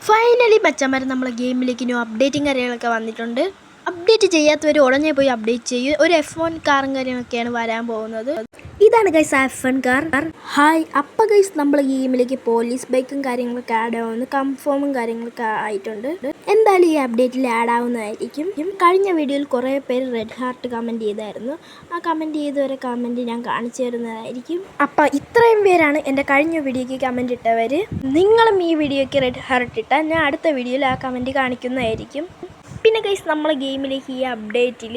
Finally മച്ചന്മാർ നമ്മളെ ഗെയിമിലേക്ക് new അപ്ഡേറ്റും കാര്യങ്ങളൊക്കെ വന്നിട്ടുണ്ട്. അപ്ഡേറ്റ് ചെയ്യാത്തവർ ഉടനെ പോയി അപ്ഡേറ്റ് ചെയ്യും. ഒരു F1 കാറും കാര്യങ്ങളൊക്കെയാണ് വരാൻ പോകുന്നത്. ഇതാണ് ഗൈസ് F1 കാർ. ഹായ്, അപ്പം ഗൈസ് നമ്മളെ ഗെയിമിലേക്ക് പോലീസ് ബൈക്കും കാര്യങ്ങളൊക്കെ ആഡ് ആവുന്നു. കൺഫേമും കാര്യങ്ങളൊക്കെ ആയിട്ടുണ്ട്. എന്തായാലും ഈ അപ്ഡേറ്റിൽ ആഡ് ആവുന്നതായിരിക്കും. കഴിഞ്ഞ വീഡിയോയിൽ കുറേ പേര് റെഡ് ഹാർട്ട് കമൻറ്റ് ചെയ്തായിരുന്നു. ആ കമൻറ്റ് ചെയ്തവരെ കമൻറ്റ് ഞാൻ കാണിച്ചു തരുന്നതായിരിക്കും. അപ്പം ഇത്രയും പേരാണ് എൻ്റെ കഴിഞ്ഞ വീഡിയോയ്ക്ക് കമൻറ്റ് ഇട്ടവർ. നിങ്ങളും ഈ വീഡിയോയ്ക്ക് റെഡ് ഹാർട്ട് ഇട്ടാൽ ഞാൻ അടുത്ത വീഡിയോയിൽ ആ കമൻറ്റ് കാണിക്കുന്നതായിരിക്കും. പിന്നെ ഗൈസ് നമ്മളെ ഗെയിമിലേക്ക് ഈ അപ്ഡേറ്റിൽ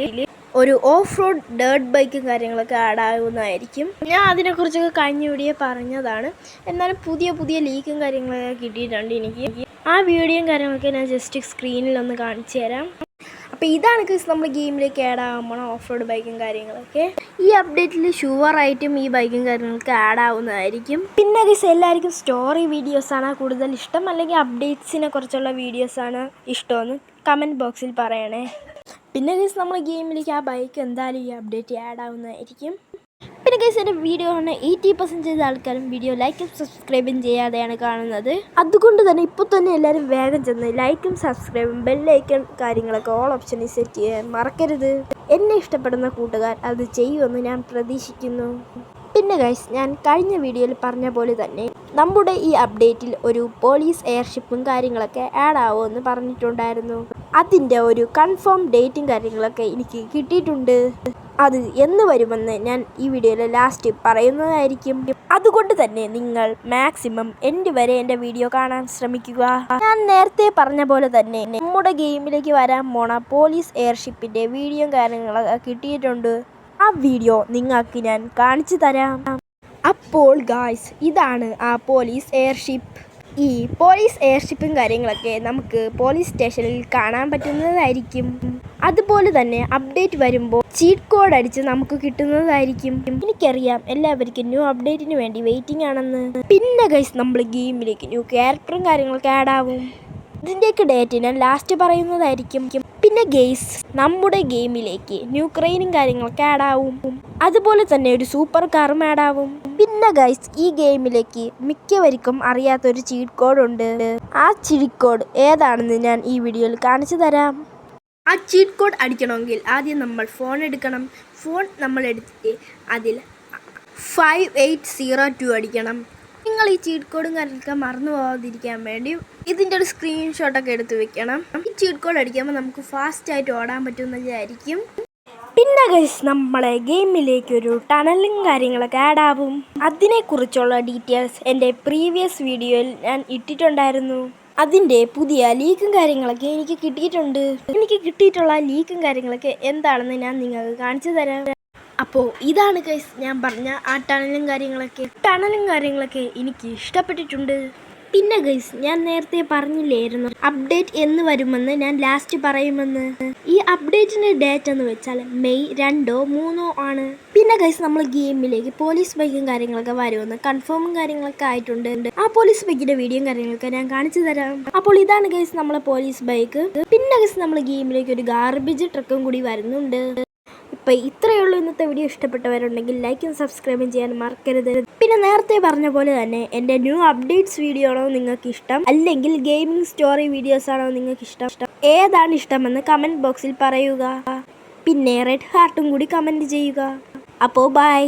ഒരു ഓഫ് റോഡ് ഡേർട്ട് ബൈക്കും കാര്യങ്ങളൊക്കെ ആഡ് ആകുന്നതായിരിക്കും. ഞാൻ അതിനെക്കുറിച്ചൊക്കെ കഴിഞ്ഞ വീഡിയോ പറഞ്ഞതാണ്. എന്നാലും പുതിയ ലീക്കും കാര്യങ്ങളൊക്കെ കിട്ടിയിട്ടുണ്ട് എനിക്ക്. ആ വീഡിയോയും കാര്യങ്ങളൊക്കെ ഞാൻ ജസ്റ്റ് സ്ക്രീനിലൊന്ന് കാണിച്ചു തരാം. അപ്പോൾ ഇതാണ് ഗൈസ് നമ്മൾ ഗെയിമിലേക്ക് ആഡ് ആകുമ്പോൾ ഓഫ് റോഡ് ബൈക്കും കാര്യങ്ങളൊക്കെ. ഈ അപ്ഡേറ്റിൽ ഷുവറായിട്ടും ഈ ബൈക്കും കാര്യങ്ങളൊക്കെ ആഡ് ആവുന്നതായിരിക്കും. പിന്നെ ഗൈസ് എല്ലാവർക്കും സ്റ്റോറി വീഡിയോസാണ് കൂടുതൽ ഇഷ്ടം, അല്ലെങ്കിൽ അപ്ഡേറ്റ്സിനെ കുറിച്ചുള്ള വീഡിയോസാണ് ഇഷ്ടമെന്ന് കമൻറ്റ് ബോക്സിൽ പറയണേ. പിന്നെ ഗൈസ് നമ്മൾ ഗെയിമിലേക്ക് ആ ബൈക്ക് എന്തായാലും ഈ അപ്ഡേറ്റ് ആഡ് ആവുന്നതായിരിക്കും. പിന്നെ ഗൈസ് എൻ്റെ വീഡിയോ ആണ് 80% ആൾക്കാരും വീഡിയോ ലൈക്കും സബ്സ്ക്രൈബും ചെയ്യാതെയാണ് കാണുന്നത്. അതുകൊണ്ട് തന്നെ ഇപ്പോൾ തന്നെ എല്ലാവരും വേഗം ചെന്ന് ലൈക്കും സബ്സ്ക്രൈബും ബെല്ലൈക്കൺ കാര്യങ്ങളൊക്കെ ഓൾ ഓപ്ഷനിൽ സെറ്റ് ചെയ്യാൻ മറക്കരുത്. എന്നെ ഇഷ്ടപ്പെടുന്ന കൂട്ടുകാർ അത് ചെയ്യുമെന്ന് ഞാൻ പ്രതീക്ഷിക്കുന്നു. പിന്നെ ഗൈസ് ഞാൻ കഴിഞ്ഞ വീഡിയോയിൽ പറഞ്ഞ പോലെ തന്നെ നമ്മുടെ ഈ അപ്ഡേറ്റിൽ ഒരു പോലീസ് എയർഷിപ്പും കാര്യങ്ങളൊക്കെ ആഡ് ആവുമെന്ന് പറഞ്ഞിട്ടുണ്ടായിരുന്നു. അതിൻ്റെ ഒരു കൺഫേം ഡേറ്റും കാര്യങ്ങളൊക്കെ എനിക്ക് കിട്ടിയിട്ടുണ്ട്. അത് എന്ന് വരുമെന്ന് ഞാൻ ഈ വീഡിയോയിൽ ലാസ്റ്റ് പറയുന്നതായിരിക്കും. അതുകൊണ്ട് തന്നെ നിങ്ങൾ മാക്സിമം എൻഡ് വരെ എൻ്റെ വീഡിയോ കാണാൻ ശ്രമിക്കുക. ഞാൻ നേരത്തെ പറഞ്ഞ പോലെ തന്നെ നമ്മുടെ ഗെയിമിലേക്ക് വരാൻ പോണ പോലീസ് എയർഷിപ്പിൻ്റെ വീഡിയോയും കാര്യങ്ങളൊക്കെ കിട്ടിയിട്ടുണ്ട്. ആ വീഡിയോ നിങ്ങൾക്ക് ഞാൻ കാണിച്ചു തരാം. അപ്പോൾ ഗായ്സ് ഇതാണ് ആ പോലീസ് എയർഷിപ്പ്. ഈ പോലീസ് എയർഷിപ്പും കാര്യങ്ങളൊക്കെ നമുക്ക് പോലീസ് സ്റ്റേഷനിൽ കാണാൻ പറ്റുന്നതായിരിക്കും. അതുപോലെ തന്നെ അപ്ഡേറ്റ് വരുമ്പോൾ ചീറ്റ് കോഡ് അടിച്ച് നമുക്ക് കിട്ടുന്നതായിരിക്കും. എനിക്കറിയാം എല്ലാവർക്കും ന്യൂ അപ്ഡേറ്റിന് വേണ്ടി വെയിറ്റിംഗ് ആണെന്ന്. പിന്നെ ഗൈസ് നമ്മൾ ഗെയിമിലേക്ക് ന്യൂ ക്യാരക്ടറും കാര്യങ്ങളൊക്കെ ആഡ് ആവും. ഇതിൻ്റെയൊക്കെ ഡേറ്റ് ഞാൻ ലാസ്റ്റ് പറയുന്നതായിരിക്കും. പിന്നെ ഗെയ്സ് നമ്മുടെ ഗെയിമിലേക്ക് ന്യൂ ക്രെയിനും കാര്യങ്ങളൊക്കെ ആഡ് ആവും. അതുപോലെ തന്നെ ഒരു സൂപ്പർ കാറും ആഡ് ആവും. പിന്നെ ഗൈസ് ഈ ഗെയിമിലേക്ക് മിക്കവർക്കും അറിയാത്തൊരു ചീറ്റ് കോഡ് ഉണ്ട്. ആ ചീറ്റ് കോഡ് ഏതാണെന്ന് ഞാൻ ഈ വീഡിയോയിൽ കാണിച്ചു തരാം. ആ ചീറ്റ് കോഡ് അടിക്കണമെങ്കിൽ ആദ്യം നമ്മൾ ഫോൺ എടുക്കണം. ഫോൺ നമ്മൾ എടുത്തിട്ട് അതിൽ 5802 അടിക്കണം. നിങ്ങൾ ഈ ചീറ്റ് കോഡും കാര്യങ്ങളൊക്കെ മറന്നു പോകാതിരിക്കാൻ വേണ്ടി ഇതിൻ്റെ ഒരു സ്ക്രീൻഷോട്ടൊക്കെ എടുത്ത് വെക്കണം. ഈ ചീറ്റ് കോഡ് അടിക്കുമ്പോൾ നമുക്ക് ഫാസ്റ്റായിട്ട് ഓടാൻ പറ്റുന്നതായിരിക്കും. പിന്നെ ഗൈസ് നമ്മളെ ഗെയിമിലേക്ക് ഒരു ടണലും കാര്യങ്ങളൊക്കെ ആഡ് ആവും. അതിനെക്കുറിച്ചുള്ള ഡീറ്റെയിൽസ് എൻ്റെ പ്രീവിയസ് വീഡിയോയിൽ ഞാൻ ഇട്ടിട്ടുണ്ടായിരുന്നു. അതിൻ്റെ പുതിയ ലീക്കും കാര്യങ്ങളൊക്കെ എനിക്ക് കിട്ടിയിട്ടുണ്ട്. എനിക്ക് കിട്ടിയിട്ടുള്ള ലീക്കും കാര്യങ്ങളൊക്കെ എന്താണെന്ന് ഞാൻ നിങ്ങൾക്ക് കാണിച്ചു തരാം. അപ്പോൾ ഇതാണ് ഗൈസ് ഞാൻ പറഞ്ഞ ആ ടണലും കാര്യങ്ങളൊക്കെ എനിക്ക് ഇഷ്ടപ്പെട്ടിട്ടുണ്ട്. പിന്നെ ഗൈസ് ഞാൻ നേരത്തെ പറഞ്ഞില്ലായിരുന്നു അപ്ഡേറ്റ് എന്ന് വരുമെന്ന് ഞാൻ ലാസ്റ്റ് പറയുമെന്ന്. ഈ അപ്ഡേറ്റിൻ്റെ ഡേറ്റ് എന്ന് വെച്ചാൽ മെയ് 2 or 3 ആണ്. പിന്നെ ഗൈസ് നമ്മൾ ഗെയിമിലേക്ക് പോലീസ് ബൈക്കും കാര്യങ്ങളൊക്കെ വരുമെന്ന് കൺഫേമും കാര്യങ്ങളൊക്കെ ആയിട്ടുണ്ട്. ആ പോലീസ് ബൈക്കിൻ്റെ വീഡിയോയും കാര്യങ്ങളൊക്കെ ഞാൻ കാണിച്ചു തരാം. അപ്പോൾ ഇതാണ് ഗൈസ് നമ്മളെ പോലീസ് ബൈക്ക്. പിന്നെ ഗൈസ് നമ്മൾ ഗെയിമിലേക്ക് ഒരു ഗാർബേജ് ട്രക്കും കൂടി വരുന്നുണ്ട്. ഇപ്പം ഇത്രയേ ഉള്ളൂ. ഇന്നത്തെ വീഡിയോ ഇഷ്ടപ്പെട്ടവരുണ്ടെങ്കിൽ ലൈക്കും സബ്സ്ക്രൈബും ചെയ്യാൻ മറക്കരുത്. പിന്നെ നേരത്തെ പറഞ്ഞ പോലെ തന്നെ എൻ്റെ ന്യൂ അപ്ഡേറ്റ്സ് വീഡിയോ ആണോ നിങ്ങൾക്ക് ഇഷ്ടം, അല്ലെങ്കിൽ ഗെയിമിംഗ് സ്റ്റോറി വീഡിയോസ് ആണോ നിങ്ങൾക്ക് ഇഷ്ടം, ഏതാണ് ഇഷ്ടമെന്ന് കമൻറ്റ് ബോക്സിൽ പറയുക. പിന്നെ റെഡ് ഹാർട്ടും കൂടി കമൻറ്റ് ചെയ്യുക. അപ്പോൾ ബൈ.